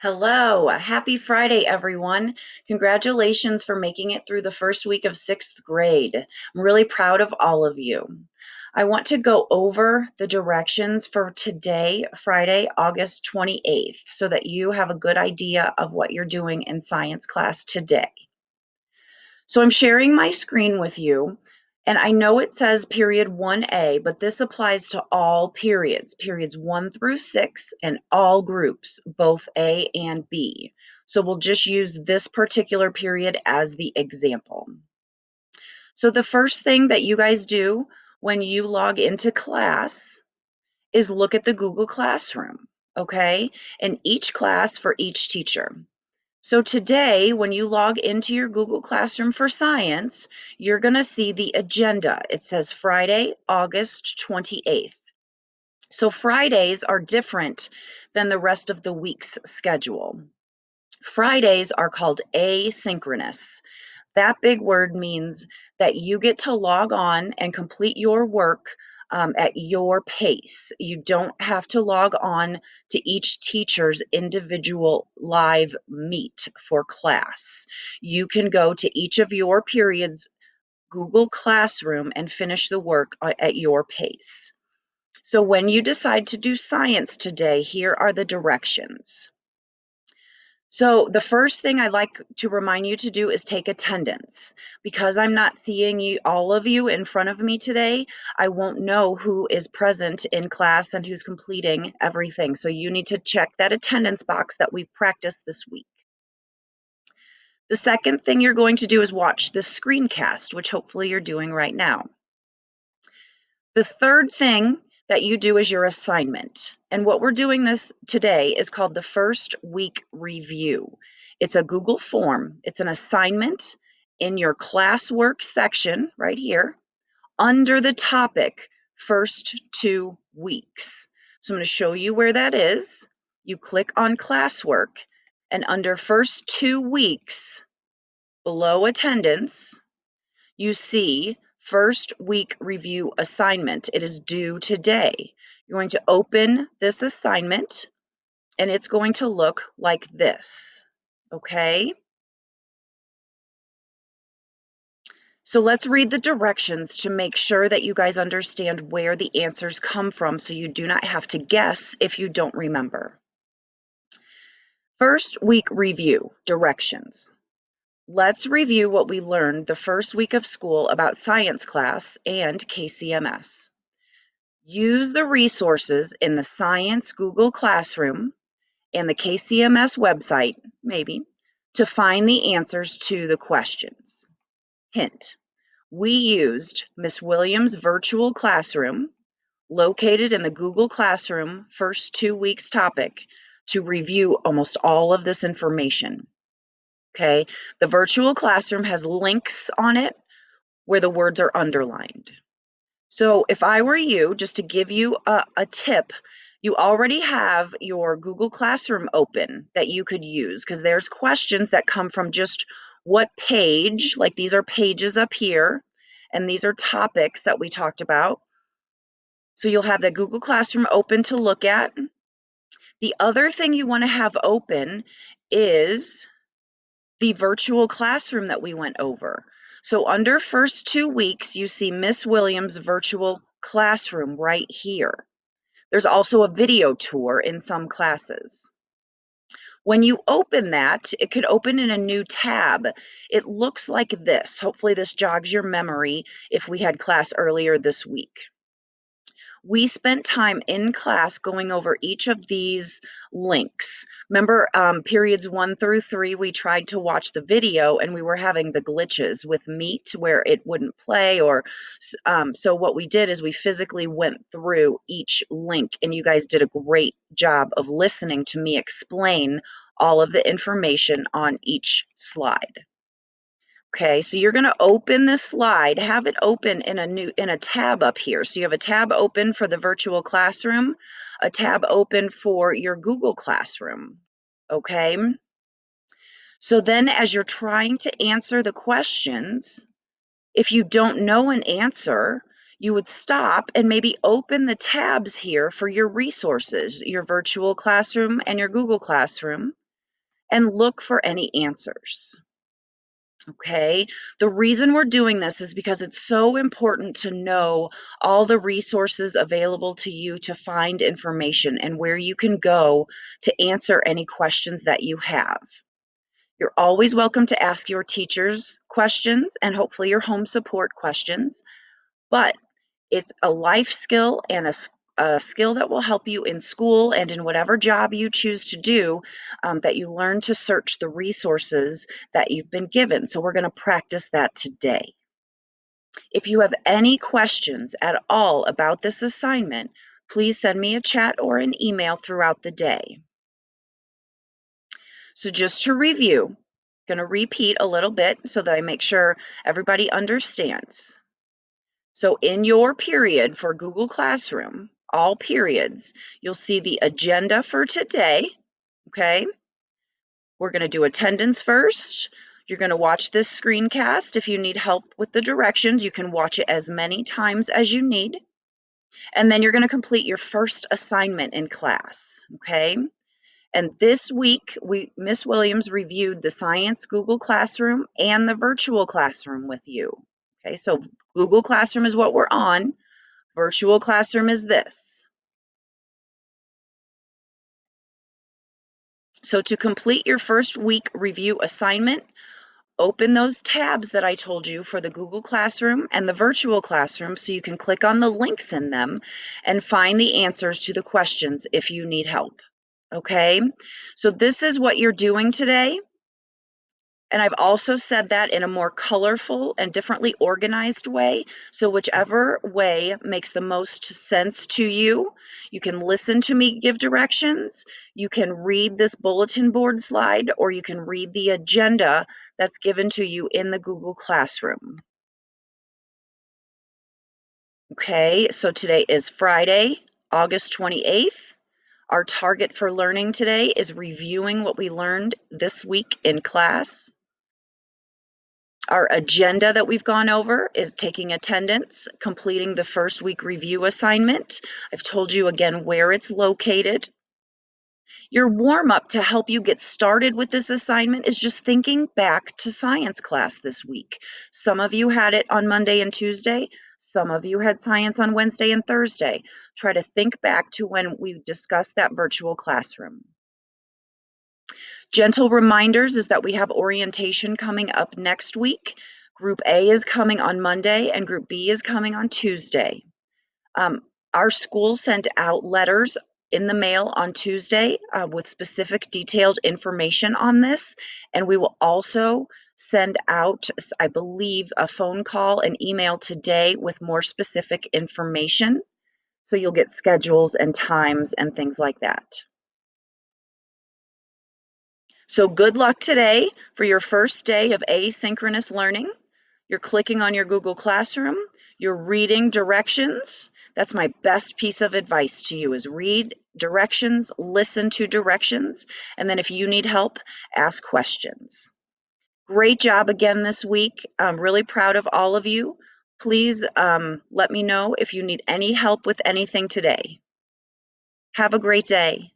Hello, happy Friday, everyone. Congratulations for making it through the first week of sixth grade. I'm really proud of all of you. I want to go over the directions for today, Friday, August 28th, so that you have a good idea of what you're doing in science class today. So I'm sharing my screen with you, and I know it says period 1A, but this applies to all periods 1 through 6, and all groups, both A and B. So we'll just use this particular period as the example. So the first thing that you guys do when you log into class is look at the Google Classroom, okay? And each class for each teacher. So today, when you log into your Google Classroom for Science, you're going to see the agenda. It says Friday, August 28th. So Fridays are different than the rest of the week's schedule. Fridays are called asynchronous. That big word means that you get to log on and complete your work at your pace. You don't have to log on to each teacher's individual live meet for class. You can go to each of your periods' Google Classroom and finish the work at your pace. So when you decide to do science today, here are the directions. So the first thing I'd like to remind you to do is take attendance. Because I'm not seeing all of you in front of me today, I won't know who is present in class and who's completing everything. So you need to check that attendance box that we've practiced this week. The second thing you're going to do is watch the screencast, which hopefully you're doing right now. The third thing that you do is your assignment. And what we're doing this today is called the first week review. It's a Google form. It's an assignment in your classwork section right here under the topic first 2 weeks. So I'm going to show you where that is. You click on classwork, and under first 2 weeks below attendance, you see first week review assignment. It is due today. You're going to open this assignment and it's going to look like this, okay? So let's read the directions to make sure that you guys understand where the answers come from so you do not have to guess if you don't remember. First week review directions. Let's review what we learned the first week of school about science class and KCMS. Use the resources in the Science Google Classroom and the KCMS website, maybe, to find the answers to the questions. Hint, we used Miss Williams' virtual classroom, located in the Google Classroom first 2 weeks topic, to review almost all of this information. Okay, the virtual classroom has links on it where the words are underlined. So if I were you, just to give you a tip, you already have your Google Classroom open that you could use because there's questions that come from just what page, like these are pages up here, and these are topics that we talked about. So you'll have the Google Classroom open to look at. The other thing you want to have open is the virtual classroom that we went over. So under first 2 weeks, you see Miss Williams' virtual classroom right here. There's also a video tour in some classes. When you open that, it could open in a new tab. It looks like this. Hopefully this jogs your memory if we had class earlier this week. We spent time in class going over each of these links. Remember, periods 1 through 3, we tried to watch the video and we were having the glitches with Meet where it wouldn't play, or so what we did is we physically went through each link, and you guys did a great job of listening to me explain all of the information on each slide. Okay, so you're going to open this slide, have it open in a tab up here. So you have a tab open for the virtual classroom, a tab open for your Google Classroom. Okay? So then as you're trying to answer the questions, if you don't know an answer, you would stop and maybe open the tabs here for your resources, your virtual classroom and your Google Classroom. and look for any answers. Okay, the reason we're doing this is because it's so important to know all the resources available to you to find information and where you can go to answer any questions that you have. You're always welcome to ask your teachers questions and hopefully your home support questions, but it's a life skill and a skill that will help you in school and in whatever job you choose to do, that you learn to search the resources that you've been given. So we're going to practice that today. If you have any questions at all about this assignment, please send me a chat or an email throughout the day. So just to review, I'm going to repeat a little bit so that I make sure everybody understands. So in your period for Google Classroom, all periods, you'll see the agenda for today, okay? We're going to do attendance first. You're going to watch this screencast. If you need help with the directions, you can watch it as many times as you need. And then you're going to complete your first assignment in class, okay? And this week, Miss Williams reviewed the Science Google Classroom and the virtual classroom with you. Okay, so Google Classroom is what we're on. Virtual classroom is this. So to complete your first week review assignment, open those tabs that I told you for the Google Classroom and the virtual classroom so you can click on the links in them and find the answers to the questions if you need help. Okay, so this is what you're doing today. And I've also said that in a more colorful and differently organized way. So whichever way makes the most sense to you, you can listen to me give directions, you can read this bulletin board slide, or you can read the agenda that's given to you in the Google Classroom. Okay, so today is Friday, August 28th. Our target for learning today is reviewing what we learned this week in class. Our agenda that we've gone over is taking attendance, completing the first week review assignment. I've told you again where it's located. Your warm-up to help you get started with this assignment is just thinking back to science class this week. Some of you had it on Monday and Tuesday. Some of you had science on Wednesday and Thursday. Try to think back to when we discussed that virtual classroom. Gentle reminders is that we have orientation coming up next week. Group A is coming on Monday and Group B is coming on Tuesday. Our school sent out letters in the mail on Tuesday with specific detailed information on this, and we will also send out, I believe, a phone call and email today with more specific information. So you'll get schedules and times and things like that. So good luck today for your first day of asynchronous learning. You're clicking on your Google Classroom. You're reading directions. That's my best piece of advice to you is read directions, listen to directions, and then if you need help, ask questions. Great job again this week. I'm really proud of all of you. Please let me know if you need any help with anything today. Have a great day.